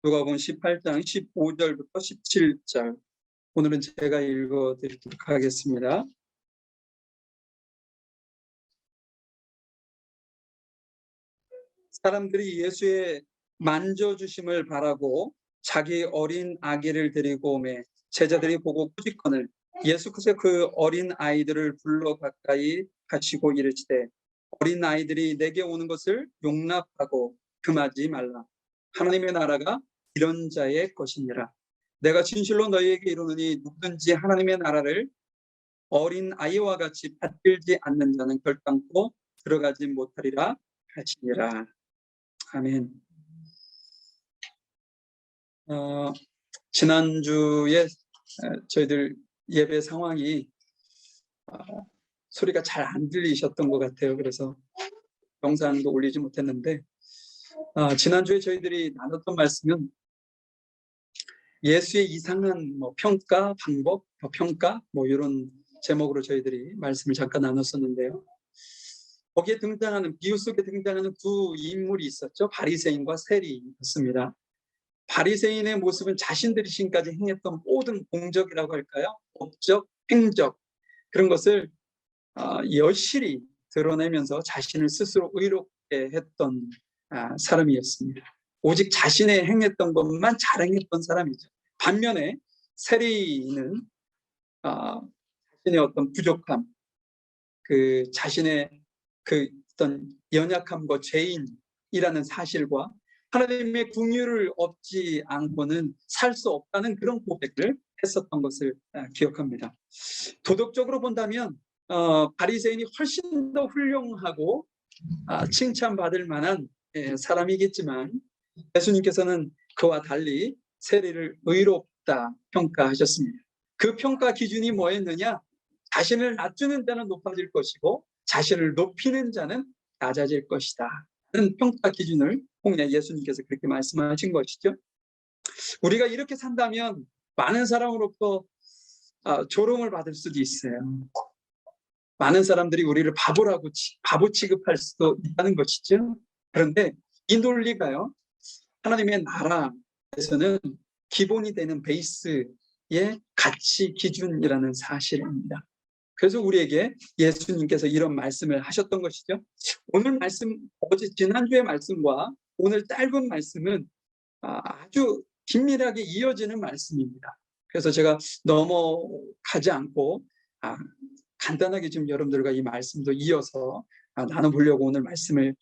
누가복음 18장 15절부터 17절. 오늘은 제가 읽어드리도록 하겠습니다. 사람들이 예수의 만져주심을 바라고 자기 어린 아기를 데리고 오매 제자들이 보고 꾸짖거늘 예수께서 그 어린 아이들을 불러 가까이 하시고 이르시되 어린 아이들이 내게 오는 것을 용납하고 금하지 말라. 하나님의 나라가 이런 자의 것이니라. 내가 진실로 너희에게 이르노니 누구든지 하나님의 나라를 어린 아이와 같이 받들지 않는 자는 결단코 들어가지 못하리라 하시니라. 아멘. 지난주에 저희들 예배 상황이 소리가 잘 안 들리셨던 것 같아요. 그래서 영상도 올리지 못했는데 지난주에 저희들이 나눴던 말씀은 예수의 이상한 평가, 방법, 평가 이런 제목으로 저희들이 말씀을 잠깐 나눴었는데요. 거기에 등장하는 비유 속에 등장하는 두 인물이 있었죠. 바리새인과 세리였습니다. 바리새인의 모습은 자신들이 지금까지 행했던 모든 공적이라고 할까요? 법적, 행적 그런 것을 여실히 드러내면서 자신을 스스로 의롭게 했던 사람이었습니다. 오직 자신의 행했던 것만 잘 행했던 사람이죠. 반면에 세리는 자신의 어떤 부족함, 그 자신의 그 어떤 연약함과 죄인이라는 사실과 하나님의 긍휼을 얻지 않고는 살 수 없다는 그런 고백을 했었던 것을 기억합니다. 도덕적으로 본다면 바리새인이 훨씬 더 훌륭하고 칭찬받을 만한 사람이겠지만 예수님께서는 그와 달리 세리를 의롭다 평가하셨습니다. 그 평가 기준이 뭐였느냐? 자신을 낮추는 자는 높아질 것이고 자신을 높이는 자는 낮아질 것이다. 라는 평가 기준을 예수님께서 그렇게 말씀하신 것이죠. 우리가 이렇게 산다면 많은 사람으로부터 조롱을 받을 수도 있어요. 많은 사람들이 우리를 바보 취급할 수도 있다는 것이죠. 그런데 이 논리가요, 하나님의 나라에서는 기본이 되는 베이스의 가치 기준이라는 사실입니다. 그래서 우리에게 예수님께서 이런 말씀을 하셨던 것이죠. 오늘 말씀, 지난주의 말씀과 오늘 짧은 말씀은 아주 긴밀하게 이어지는 말씀입니다. 그래서 제가 넘어가지 않고 간단하게 좀 여러분들과 이 말씀도 이어서 나눠보려고 오늘 말씀을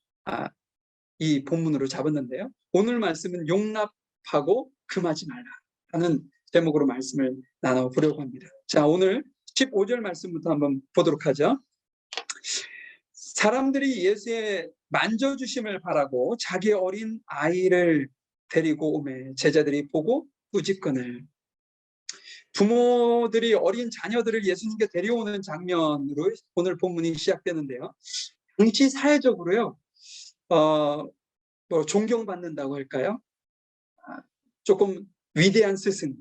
이 본문으로 잡았는데요. 오늘 말씀은 용납하고 금하지 말라라는 제목으로 말씀을 나눠보려고 합니다. 자, 오늘 15절 말씀부터 한번 보도록 하죠. 사람들이 예수의 만져주심을 바라고 자기 어린 아이를 데리고 오매 제자들이 보고 꾸짖거늘. 부모들이 어린 자녀들을 예수님께 데려오는 장면으로 오늘 본문이 시작되는데요. 당시 사회적으로요, 존경받는다고 할까요? 조금 위대한 스승,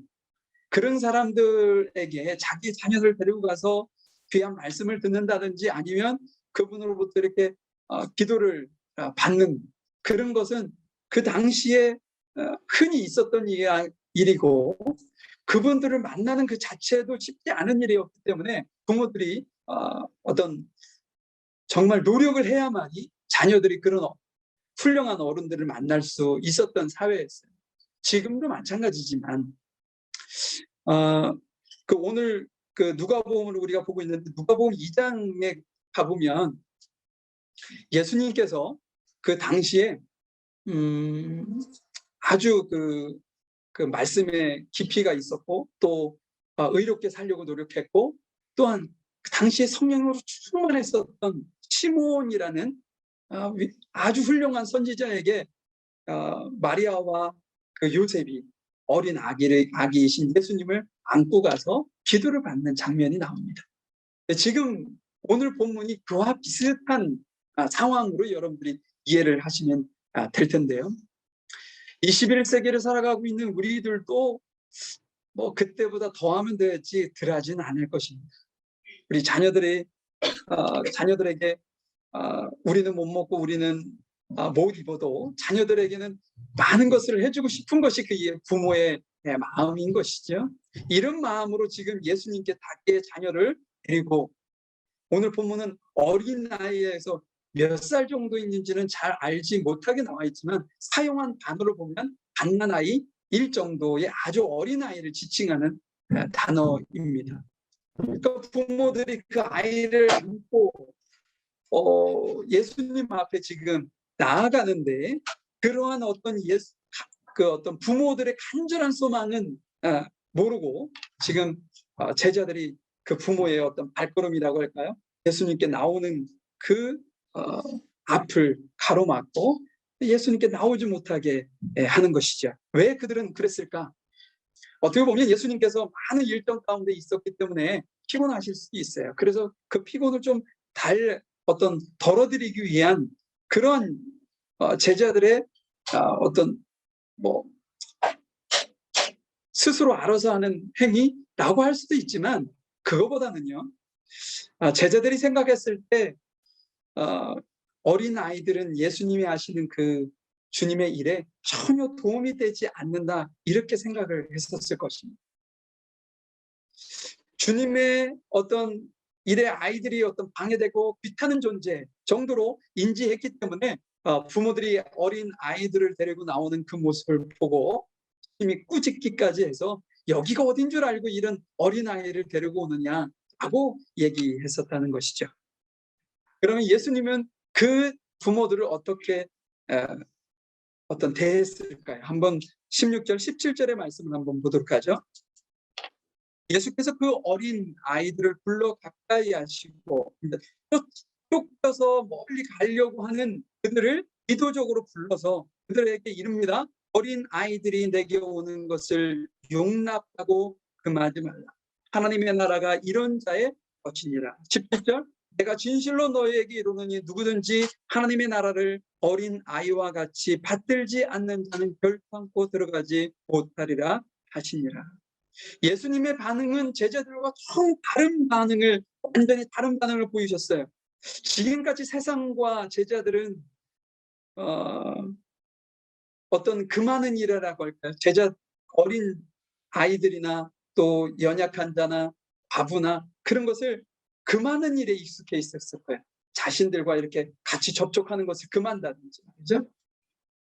그런 사람들에게 자기 자녀를 데리고 가서 귀한 말씀을 듣는다든지 아니면 그분으로부터 이렇게 기도를 받는 그런 것은 그 당시에 흔히 있었던 일이고 그분들을 만나는 그 자체도 쉽지 않은 일이었기 때문에 부모들이 어떤 정말 노력을 해야만이 자녀들이 그런 훌륭한 어른들을 만날 수 있었던 사회였어요. 지금도 마찬가지지만 오늘 누가복음을 우리가 보고 있는데 누가복음 2장에 가보면 예수님께서 그 당시에 아주 그 말씀에 깊이가 있었고 또 의롭게 살려고 노력했고 또한 그 당시에 성령으로 충만했었던 시몬이라는 아주 훌륭한 선지자에게 마리아와 그 요셉이 어린 아기이신 예수님을 안고 가서 기도를 받는 장면이 나옵니다. 지금 오늘 본문이 그와 비슷한 상황으로 여러분들이 이해를 하시면 될 텐데요. 21세기를 살아가고 있는 우리들도 그때보다 더하면 되지 덜하지는 않을 것입니다. 우리 자녀들에게 우리는 못 먹고 우리는 못 입어도 자녀들에게는 많은 것을 해주고 싶은 것이 그 부모의 마음인 것이죠. 이런 마음으로 지금 예수님께 닭의 자녀를 데리고, 오늘 본문은 어린 나이에서 몇 살 정도 있는지는 잘 알지 못하게 나와 있지만 사용한 단어를 보면 갓난아이일 정도의 아주 어린 아이를 지칭하는 단어입니다. 그러니까 부모들이 그 아이를 안고 예수님 앞에 지금 나아가는데, 그러한 어떤 어떤 부모들의 간절한 소망은 모르고 지금 제자들이 그 부모의 어떤 발걸음이라고 할까요? 예수님께 나오는 그 앞을 가로막고 예수님께 나오지 못하게 하는 것이죠. 왜 그들은 그랬을까? 어떻게 보면 예수님께서 많은 일정 가운데 있었기 때문에 피곤하실 수도 있어요. 그래서 그 피곤을 좀 덜어드리기 위한 그런 제자들의 어떤 스스로 알아서 하는 행위라고 할 수도 있지만, 그거보다는요, 제자들이 생각했을 때 어린 아이들은 예수님이 하시는 그 주님의 일에 전혀 도움이 되지 않는다, 이렇게 생각을 했었을 것입니다. 주님의 어떤 일에 아이들이 어떤 방해되고 귀타는 존재 정도로 인지했기 때문에 부모들이 어린 아이들을 데리고 나오는 그 모습을 보고 이미 꾸짖기까지 해서 여기가 어딘 줄 알고 이런 어린 아이를 데리고 오느냐라고 얘기했었다는 것이죠. 그러면 예수님은 그 부모들을 어떻게 대했을까요? 한번 16절, 17절의 말씀을 한번 보도록 하죠. 예수께서 그 어린 아이들을 불러 가까이 하시고 쫓겨서 멀리 가려고 하는 그들을 의도적으로 불러서 그들에게 이릅니다. 어린 아이들이 내게 오는 것을 용납하고 금하지 말라. 하나님의 나라가 이런 자의 것이니라. 17절, 내가 진실로 너희에게 이르노니 누구든지 하나님의 나라를 어린 아이와 같이 받들지 않는 자는 결단코 들어가지 못하리라 하시니라. 예수님의 반응은 제자들과 완전히 다른 반응을 보이셨어요. 지금까지 세상과 제자들은 어떤 금하는 일이라고 할까요? 어린 아이들이나 또 연약한 자나 과부나 그런 것을 금하는 일에 익숙해 있었을 거예요. 자신들과 이렇게 같이 접촉하는 것을 금한다든지, 그죠?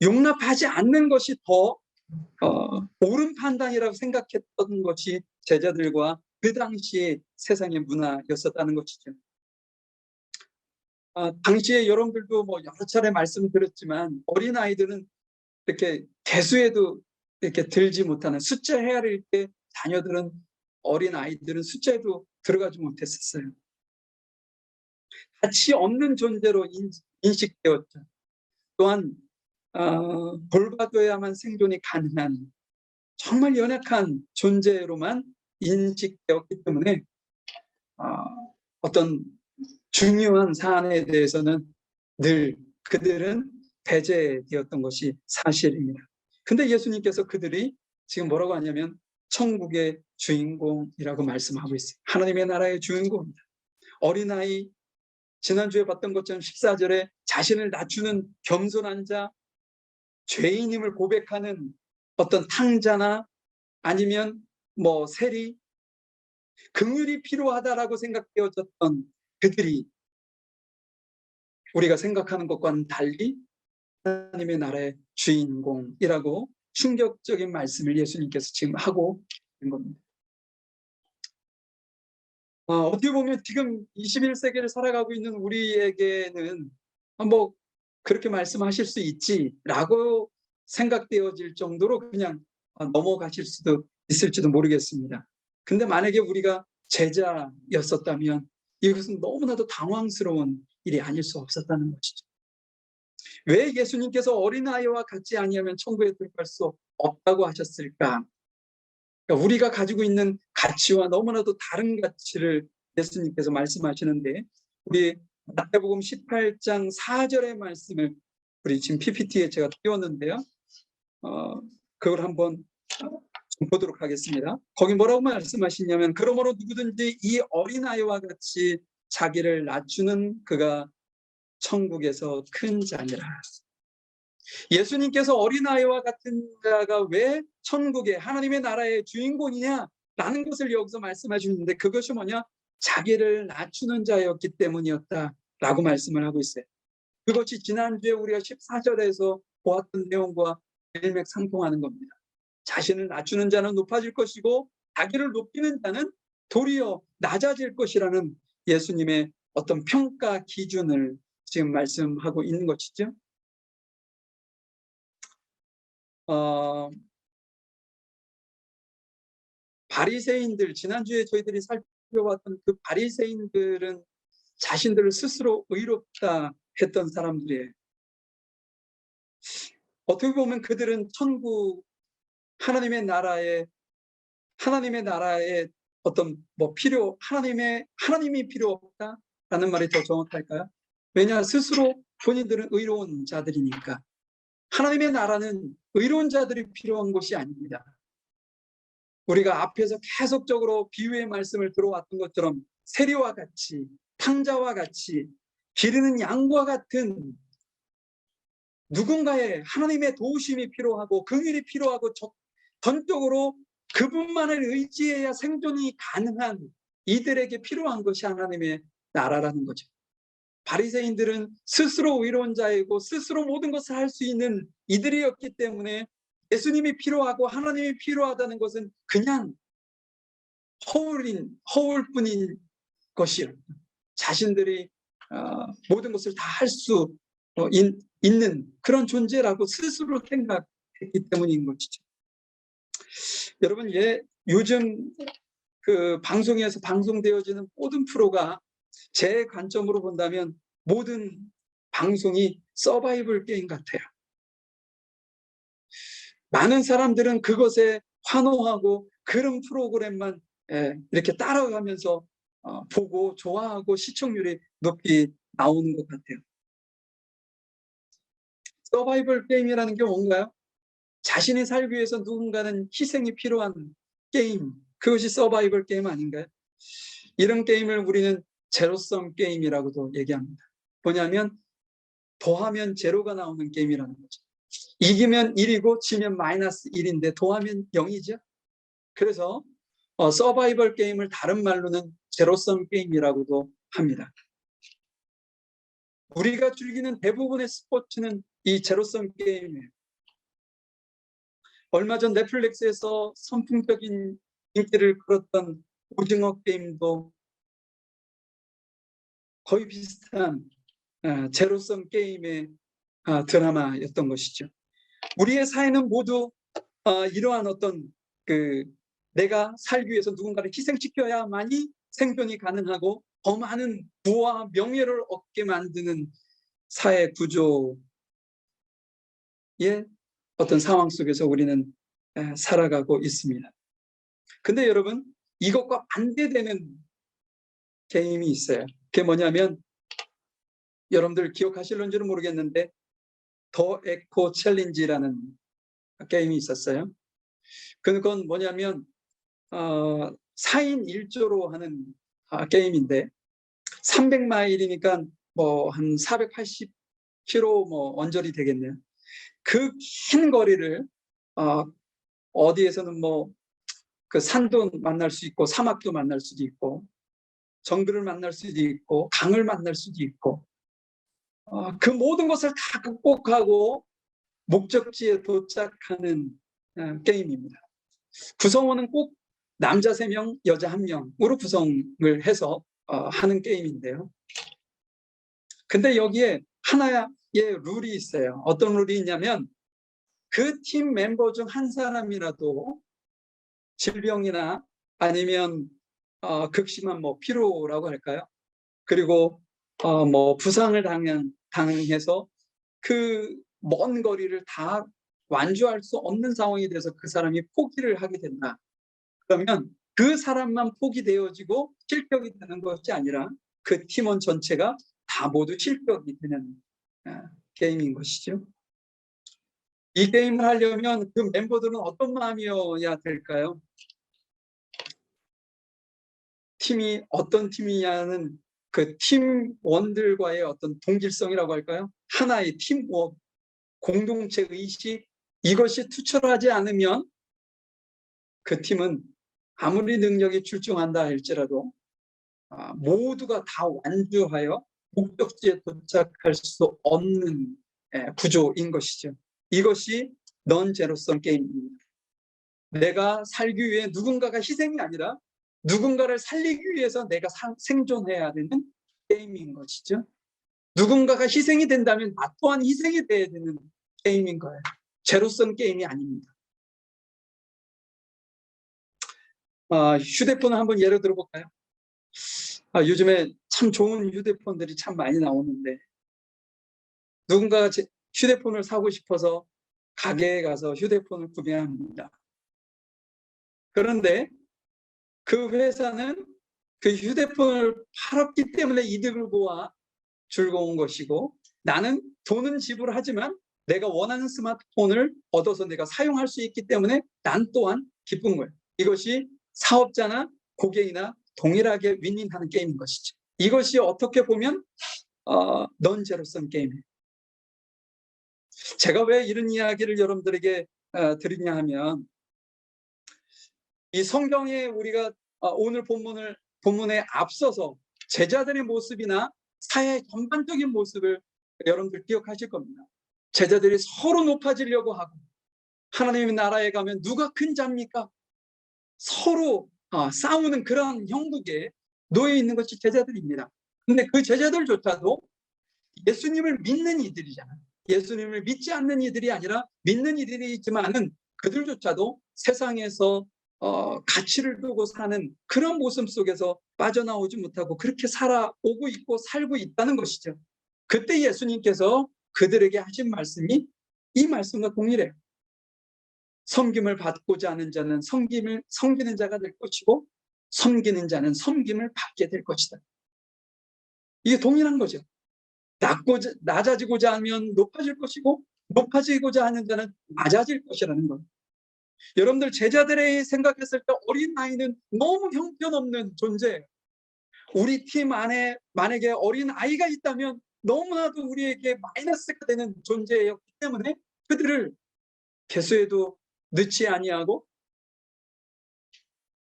용납하지 않는 것이 더 옳은 판단이라고 생각했던 것이 제자들과 그 당시의 세상의 문화였었다는 것이죠. 당시에 여러분들도 여러 차례 말씀드렸지만 어린아이들은 이렇게 대수에도 이렇게 들지 못하는, 숫자 헤아릴 때 자녀들은, 어린아이들은 숫자에도 들어가지 못했었어요. 가치 없는 존재로 인식되었죠. 또한 돌봐줘야만 생존이 가능한 정말 연약한 존재로만 인식되었기 때문에 어떤 중요한 사안에 대해서는 늘 그들은 배제되었던 것이 사실입니다. 근데 예수님께서 그들이 지금 뭐라고 하냐면 천국의 주인공이라고 말씀하고 있어요. 하나님의 나라의 주인공입니다. 어린아이, 지난주에 봤던 것처럼 14절에 자신을 낮추는 겸손한 자, 죄인임을 고백하는 어떤 탕자나 아니면 세리, 긍휼이 필요하다라고 생각되어졌던 그들이 우리가 생각하는 것과는 달리 하나님의 나라의 주인공이라고 충격적인 말씀을 예수님께서 지금 하고 있는 겁니다. 어떻게 보면 지금 21세기를 살아가고 있는 우리에게는 그렇게 말씀하실 수 있지라고 생각되어질 정도로 그냥 넘어가실 수도 있을지도 모르겠습니다. 근데 만약에 우리가 제자였었다면 이것은 너무나도 당황스러운 일이 아닐 수 없었다는 것이죠. 왜 예수님께서 어린아이와 같지 아니하면 천국에 들어갈 수 없다고 하셨을까? 그러니까 우리가 가지고 있는 가치와 너무나도 다른 가치를 예수님께서 말씀하시는데, 우리 마태복음 18장 4절의 말씀을 우리 지금 PPT에 제가 띄웠는데요. 그걸 한번 보도록 하겠습니다. 거기 뭐라고 말씀하시냐면, 그러므로 누구든지 이 어린아이와 같이 자기를 낮추는 그가 천국에서 큰 자니라. 예수님께서 어린아이와 같은 자가 왜 천국의 하나님의 나라의 주인공이냐라는 것을 여기서 말씀해 주는데, 그것이 뭐냐? 자기를 낮추는 자였기 때문이었다라고 말씀을 하고 있어요. 그것이 지난주에 우리가 14절에서 보았던 내용과 일맥상통하는 겁니다. 자신을 낮추는 자는 높아질 것이고 자기를 높이는 자는 도리어 낮아질 것이라는 예수님의 어떤 평가 기준을 지금 말씀하고 있는 것이죠. 바리새인들, 지난주에 저희들이 살펴봤던 그 바리새인들은 자신들을 스스로 의롭다 했던 사람들이에요. 어떻게 보면 그들은 천국, 하나님의 나라에 어떤 하나님이 필요 없다라는 말이 더 정확할까요? 왜냐, 스스로 본인들은 의로운 자들이니까. 하나님의 나라는 의로운 자들이 필요한 것이 아닙니다. 우리가 앞에서 계속적으로 비유의 말씀을 들어왔던 것처럼 세리와 같이, 탕자와 같이, 기르는 양과 같은 누군가의 하나님의 도우심이 필요하고 긍휼이 필요하고 전적으로 그분만을 의지해야 생존이 가능한 이들에게 필요한 것이 하나님의 나라라는 거죠. 바리새인들은 스스로 의로운 자이고 스스로 모든 것을 할 수 있는 이들이었기 때문에 예수님이 필요하고 하나님이 필요하다는 것은 그냥 허울뿐인 것이요. 자신들이 모든 것을 다 할 수 있는 그런 존재라고 스스로 생각했기 때문인 것이죠. 여러분, 요즘 그 방송에서 방송되어지는 모든 프로가 제 관점으로 본다면 모든 방송이 서바이벌 게임 같아요. 많은 사람들은 그것에 환호하고 그런 프로그램만 이렇게 따라가면서 보고 좋아하고 시청률이 높이 나오는 것 같아요. 서바이벌 게임이라는 게 뭔가요? 자신이 살기 위해서 누군가는 희생이 필요한 게임, 그것이 서바이벌 게임 아닌가요? 이런 게임을 우리는 제로섬 게임이라고도 얘기합니다. 뭐냐면 더하면 제로가 나오는 게임이라는 거죠. 이기면 1이고 지면 마이너스 1인데 더하면 0이죠. 그래서 서바이벌 게임을 다른 말로는 제로섬 게임이라고도 합니다. 우리가 즐기는 대부분의 스포츠는 이 제로섬 게임이에요. 얼마 전 넷플릭스에서 선풍적인 인기를 끌었던 오징어 게임도 거의 비슷한 제로섬 게임의 드라마였던 것이죠. 우리의 사회는 모두 이러한 어떤 내가 살기 위해서 누군가를 희생시켜야만이 생존이 가능하고 더 많은 부와 명예를 얻게 만드는 사회 구조의 어떤 상황 속에서 우리는 살아가고 있습니다. 근데 여러분, 이것과 반대되는 게임이 있어요. 그게 뭐냐면 여러분들 기억하실런지는 모르겠는데 더 에코 챌린지라는 게임이 있었어요. 그건 뭐냐면 4인 1조로 하는 게임인데 300마일이니까 뭐 한 480km 언저리 되겠네요. 그 긴 거리를 어디에서는 그 산도 만날 수 있고 사막도 만날 수도 있고 정글을 만날 수도 있고 강을 만날 수도 있고 그 모든 것을 다 극복하고 목적지에 도착하는 게임입니다. 구성원은 꼭 남자 3명, 여자 1명으로 구성을 해서 하는 게임인데요. 근데 여기에 하나의 룰이 있어요. 어떤 룰이 있냐면 그 팀 멤버 중 한 사람이라도 질병이나 아니면 극심한 피로라고 할까요? 그리고 부상을 당해서 그 먼 거리를 다 완주할 수 없는 상황이 돼서 그 사람이 포기를 하게 된다. 그러면 그 사람만 포기되어지고 실격이 되는 것이 아니라 그 팀원 전체가 다 모두 실격이 되는 게임인 것이죠. 이 게임을 하려면 그 멤버들은 어떤 마음이어야 될까요? 팀이 어떤 팀이냐는 그 팀원들과의 어떤 동질성이라고 할까요? 하나의 팀워크, 공동체 의식, 이것이 투철하지 않으면 그 팀은 아무리 능력이 출중한다 할지라도 모두가 다 완주하여 목적지에 도착할 수 없는 구조인 것이죠. 이것이 넌제로섬 게임입니다. 내가 살기 위해 누군가가 희생이 아니라 누군가를 살리기 위해서 내가 생존해야 되는 게임인 것이죠. 누군가가 희생이 된다면 나 또한 희생이 돼야 되는 게임인 거예요. 제로섬 게임이 아닙니다. 휴대폰을 한번 예로 들어볼까요? 요즘에 참 좋은 휴대폰들이 참 많이 나오는데 누군가가 휴대폰을 사고 싶어서 가게에 가서 휴대폰을 구매합니다. 그런데 그 회사는 그 휴대폰을 팔았기 때문에 이득을 보아 즐거운 것이고, 나는 돈은 지불하지만 내가 원하는 스마트폰을 얻어서 내가 사용할 수 있기 때문에 난 또한 기쁜 거예요. 이것이 사업자나 고객이나 동일하게 윈윈하는 게임인 것이죠. 이것이 어떻게 보면 넌제로섬 게임이에요. 제가 왜 이런 이야기를 여러분들에게 드리냐 하면, 이 성경에 우리가 오늘 본문에 앞서서 제자들의 모습이나 사회의 전반적인 모습을 여러분들 기억하실 겁니다. 제자들이 서로 높아지려고 하고, 하나님의 나라에 가면 누가 큰 자입니까? 서로 싸우는 그런 형국에 놓여 있는 것이 제자들입니다. 근데 그 제자들조차도 예수님을 믿는 이들이잖아요. 예수님을 믿지 않는 이들이 아니라 믿는 이들이 있지만은 그들조차도 세상에서 가치를 두고 사는 그런 모습 속에서 빠져나오지 못하고 그렇게 살아오고 있고 살고 있다는 것이죠. 그때 예수님께서 그들에게 하신 말씀이 이 말씀과 동일해요. 섬김을 받고자 하는 자는 섬기는 자가 될 것이고, 섬기는 자는 섬김을 받게 될 것이다. 이게 동일한 거죠. 낮아지고자 하면 높아질 것이고, 높아지고자 하는 자는 낮아질 것이라는 거예요. 여러분들 제자들이 생각했을 때 어린아이는 너무 형편없는 존재예요. 우리 팀 안에 만약에 어린아이가 있다면 너무나도 우리에게 마이너스가 되는 존재였기 때문에 그들을 개수에도 넣지 아니하고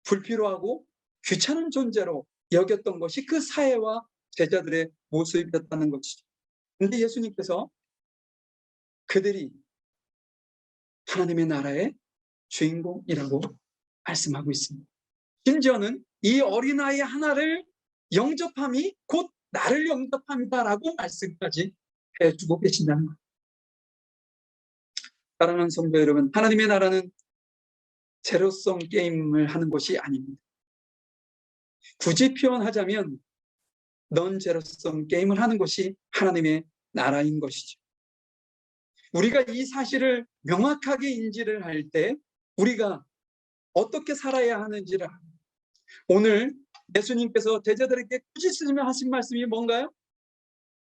불필요하고 귀찮은 존재로 여겼던 것이 그 사회와 제자들의 모습이었다는 것이죠. 그런데 예수님께서 그들이 하나님의 나라의 주인공이라고 말씀하고 있습니다. 심지어는 이 어린아이 하나를 영접함이 곧 나를 영접함이다라고 말씀까지 해주고 계신다는 것. 사랑하는 성도 여러분, 하나님의 나라는 제로섬 게임을 하는 것이 아닙니다. 굳이 표현하자면 넌제로섬 게임을 하는 것이 하나님의 나라인 것이죠. 우리가 이 사실을 명확하게 인지를 할 때 우리가 어떻게 살아야 하는지를, 오늘 예수님께서 제자들에게 꾸짖으시며 하신 말씀이 뭔가요?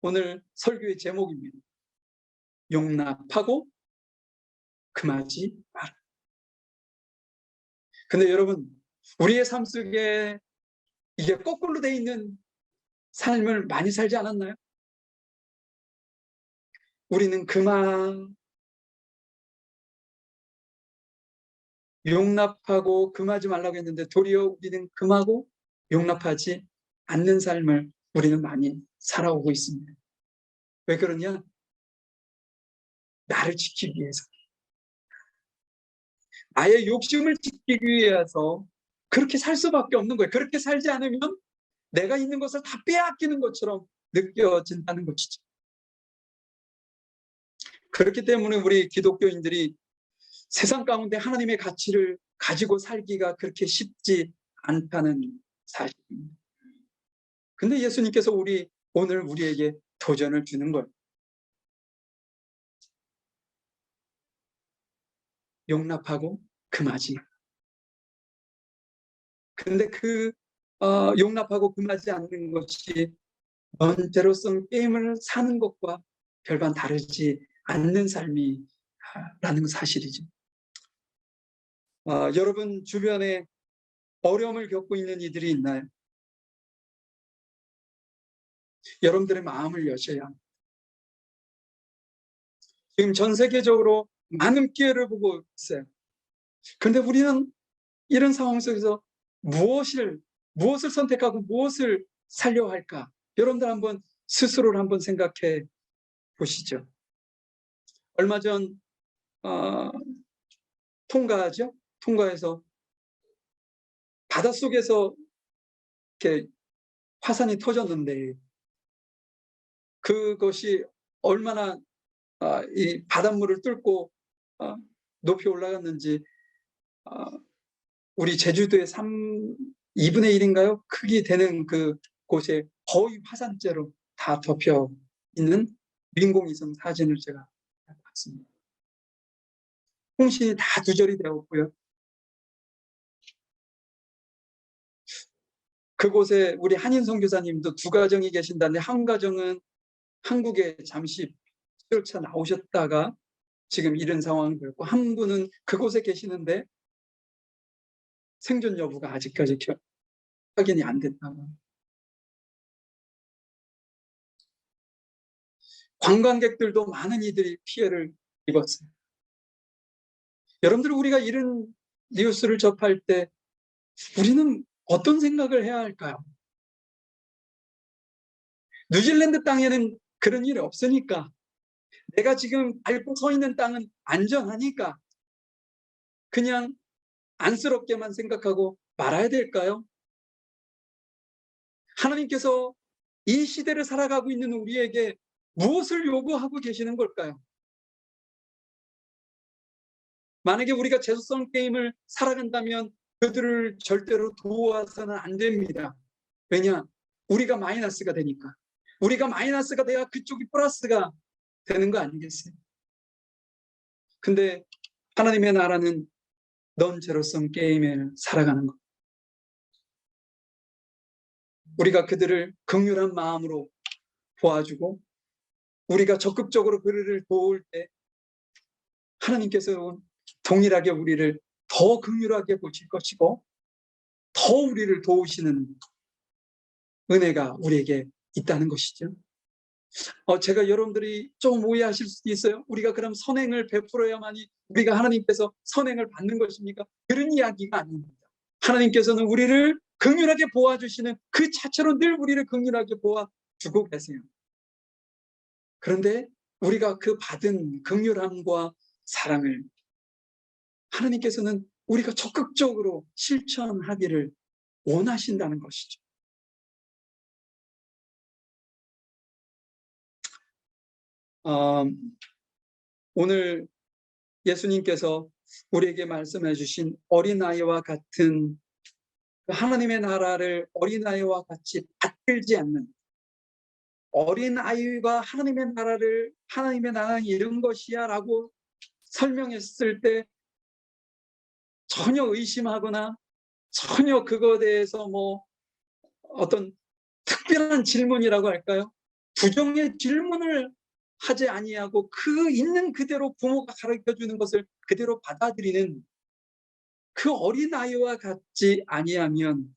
오늘 설교의 제목입니다. 용납하고 금하지 마라. 근데 여러분, 우리의 삶 속에 이게 거꾸로 돼 있는 삶을 많이 살지 않았나요? 우리는 용납하고 금하지 말라고 했는데 도리어 우리는 금하고 용납하지 않는 삶을 우리는 많이 살아오고 있습니다. 왜 그러냐? 나를 지키기 위해서, 나의 욕심을 지키기 위해서 그렇게 살 수밖에 없는 거예요. 그렇게 살지 않으면 내가 있는 것을 다 빼앗기는 것처럼 느껴진다는 것이죠. 그렇기 때문에 우리 기독교인들이 세상 가운데 하나님의 가치를 가지고 살기가 그렇게 쉽지 않다는 사실입니다. 근데 예수님께서 오늘 우리에게 도전을 주는 거예요. 용납하고 금하지. 근데 용납하고 금하지 않는 것이 넌제로섬 게임을 사는 것과 별반 다르지 않는 삶이라는 사실이죠. 여러분 주변에 어려움을 겪고 있는 이들이 있나요? 여러분들의 마음을 여셔야 합니다. 지금 전 세계적으로 많은 피해를 보고 있어요. 그런데 우리는 이런 상황 속에서 무엇을 선택하고 무엇을 살려야 할까? 여러분들 한번 스스로를 한번 생각해 보시죠. 얼마 전 통가에서 바닷속에서 이렇게 화산이 터졌는데 그것이 얼마나 이 바닷물을 뚫고 높이 올라갔는지 우리 제주도의 2분의 1인가요? 크기 되는 그 곳에 거의 화산재로 다 덮여 있는 민공위성 사진을 제가 봤습니다. 홍신이 다 두절이 되었고요. 그곳에 우리 한인 선교사님도 2가정이 계신다는데 한 가정은 한국에 잠시 수혈차 나오셨다가 지금 이런 상황이 됐고 한 분은 그곳에 계시는데 생존 여부가 아직까지 확인이 안 됐다고. 관광객들도 많은 이들이 피해를 입었어요. 여러분들 우리가 이런 뉴스를 접할 때 우리는 어떤 생각을 해야 할까요? 뉴질랜드 땅에는 그런 일이 없으니까 내가 지금 밟고 서 있는 땅은 안전하니까 그냥 안쓰럽게만 생각하고 말아야 될까요? 하나님께서 이 시대를 살아가고 있는 우리에게 무엇을 요구하고 계시는 걸까요? 만약에 우리가 재수성 게임을 살아간다면 그들을 절대로 도와서는 안 됩니다. 왜냐? 우리가 마이너스가 되니까. 우리가 마이너스가 돼야 그쪽이 플러스가 되는 거 아니겠어요? 근데 하나님의 나라는 넌 제로섬 게임을 살아가는 것. 우리가 그들을 긍휼한 마음으로 도와주고 우리가 적극적으로 그들을 도울 때 하나님께서는 동일하게 우리를 더 긍휼하게 보실 것이고 더 우리를 도우시는 은혜가 우리에게 있다는 것이죠. 제가 여러분들이 좀 오해하실 수도 있어요. 우리가 그럼 선행을 베풀어야만이 우리가 하나님께서 선행을 받는 것입니까? 그런 이야기가 아닙니다. 하나님께서는 우리를 긍휼하게 보아주시는 그 자체로 늘 우리를 긍휼하게 보아주고 계세요. 그런데 우리가 그 받은 긍휼함과 사랑을 하나님께서는 우리가 적극적으로 실천하기를 원하신다는 것이죠. 오늘 예수님께서 우리에게 말씀해 주신 어린아이와 같은 하나님의 나라를 어린아이와 같이 받들지 않는 어린아이가 하나님의 나라는 이런 것이야 라고 설명했을 때 전혀 의심하거나 전혀 그거에 대해서 어떤 특별한 질문이라고 할까요? 부정의 질문을 하지 아니하고 그 있는 그대로 부모가 가르쳐주는 것을 그대로 받아들이는 그 어린아이와 같지 아니하면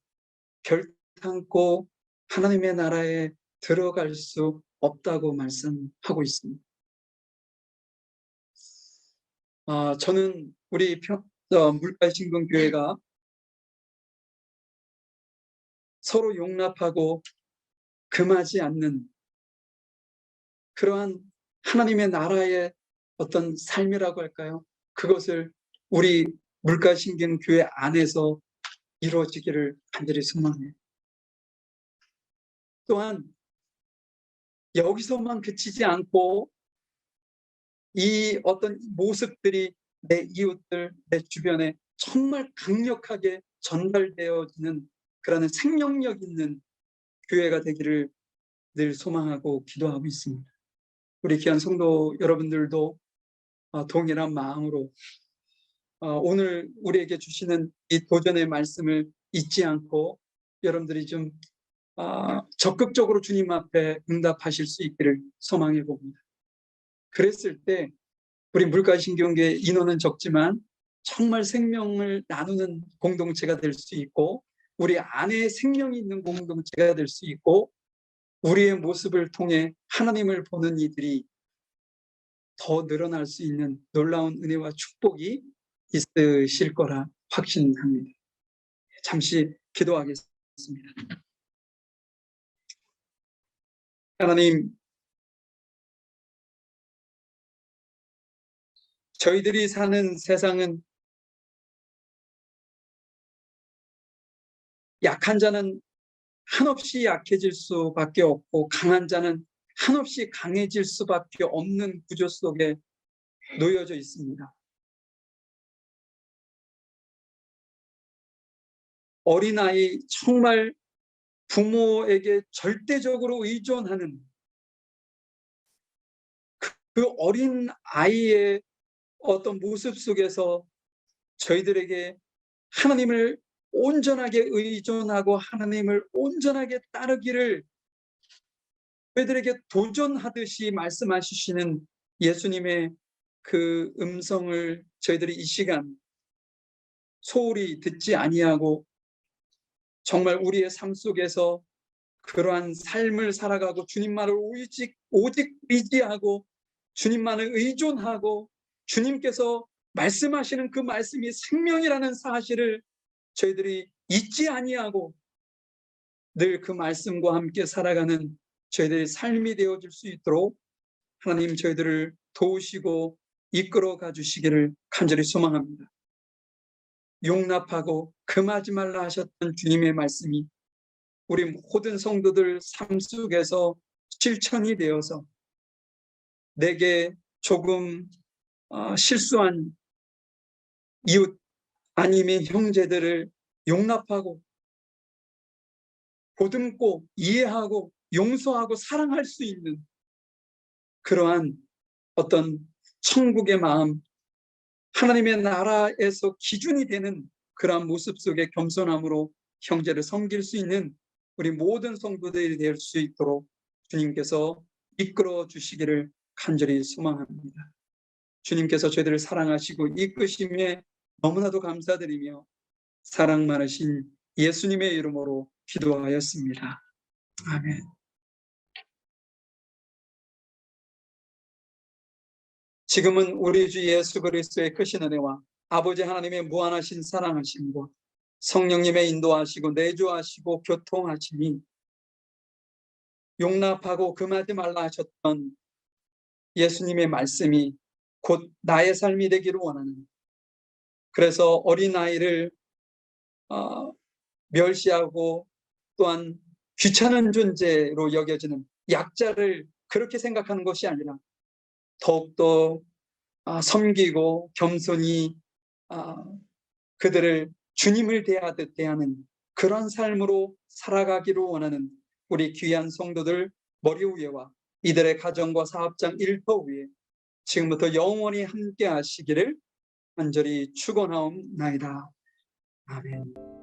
결단코 하나님의 나라에 들어갈 수 없다고 말씀하고 있습니다. 저는 우리 물가신금교회가 서로 용납하고 금하지 않는 그러한 하나님의 나라의 어떤 삶이라고 할까요? 그것을 우리 물가신경교회 안에서 이루어지기를 간절히 소망해요. 또한 여기서만 그치지 않고 이 어떤 모습들이 내 이웃들, 내 주변에 정말 강력하게 전달되어지는 그런 생명력 있는 교회가 되기를 늘 소망하고 기도하고 있습니다. 우리 귀한 성도 여러분들도 동일한 마음으로 오늘 우리에게 주시는 이 도전의 말씀을 잊지 않고 여러분들이 좀 적극적으로 주님 앞에 응답하실 수 있기를 소망해 봅니다. 그랬을 때 우리 물가신경계 인원은 적지만 정말 생명을 나누는 공동체가 될 수 있고 우리 안에 생명이 있는 공동체가 될 수 있고 우리의 모습을 통해 하나님을 보는 이들이 더 늘어날 수 있는 놀라운 은혜와 축복이 있으실 거라 확신합니다. 잠시 기도하겠습니다. 하나님, 저희들이 사는 세상은 약한 자는 한없이 약해질 수밖에 없고 강한 자는 한없이 강해질 수밖에 없는 구조 속에 놓여져 있습니다. 어린아이, 정말 부모에게 절대적으로 의존하는 그 어린 아이의 어떤 모습 속에서 저희들에게 하나님을 온전하게 의존하고 하나님을 온전하게 따르기를 저희들에게 도전하듯이 말씀하시는 예수님의 그 음성을 저희들이 이 시간 소홀히 듣지 아니하고 정말 우리의 삶 속에서 그러한 삶을 살아가고 주님만을 오직 의지하고 주님만을 의존하고 주님께서 말씀하시는 그 말씀이 생명이라는 사실을 저희들이 잊지 아니하고 늘 그 말씀과 함께 살아가는 저희들의 삶이 되어질 수 있도록 하나님 저희들을 도우시고 이끌어 가주시기를 간절히 소망합니다. 용납하고 금하지 말라 하셨던 주님의 말씀이 우리 모든 성도들 삶 속에서 실천이 되어서 내게 조금 실수한 이웃 아니면 형제들을 용납하고 보듬고 이해하고 용서하고 사랑할 수 있는 그러한 어떤 천국의 마음, 하나님의 나라에서 기준이 되는 그러한 모습 속에 겸손함으로 형제를 섬길 수 있는 우리 모든 성도들이 될 수 있도록 주님께서 이끌어 주시기를 간절히 소망합니다. 주님께서 저희들을 사랑하시고 이끄심에 너무나도 감사드리며 사랑 많으신 예수님의 이름으로 기도하였습니다. 아멘. 지금은 우리 주 예수 그리스도의 크신 은혜와 아버지 하나님의 무한하신 사랑하심과 성령님의 인도하시고 내주하시고 교통하심이 용납하고 금하지 말라 하셨던 예수님의 말씀이 곧 나의 삶이 되기를 원하는, 그래서 어린아이를 멸시하고 또한 귀찮은 존재로 여겨지는 약자를 그렇게 생각하는 것이 아니라 더욱더 섬기고 겸손히 그들을 주님을 대하듯 대하는 그런 삶으로 살아가기를 원하는 우리 귀한 성도들 머리 위에와 이들의 가정과 사업장 일터 위에 지금부터 영원히 함께 하시기를 간절히 축원하옵나이다. 아멘.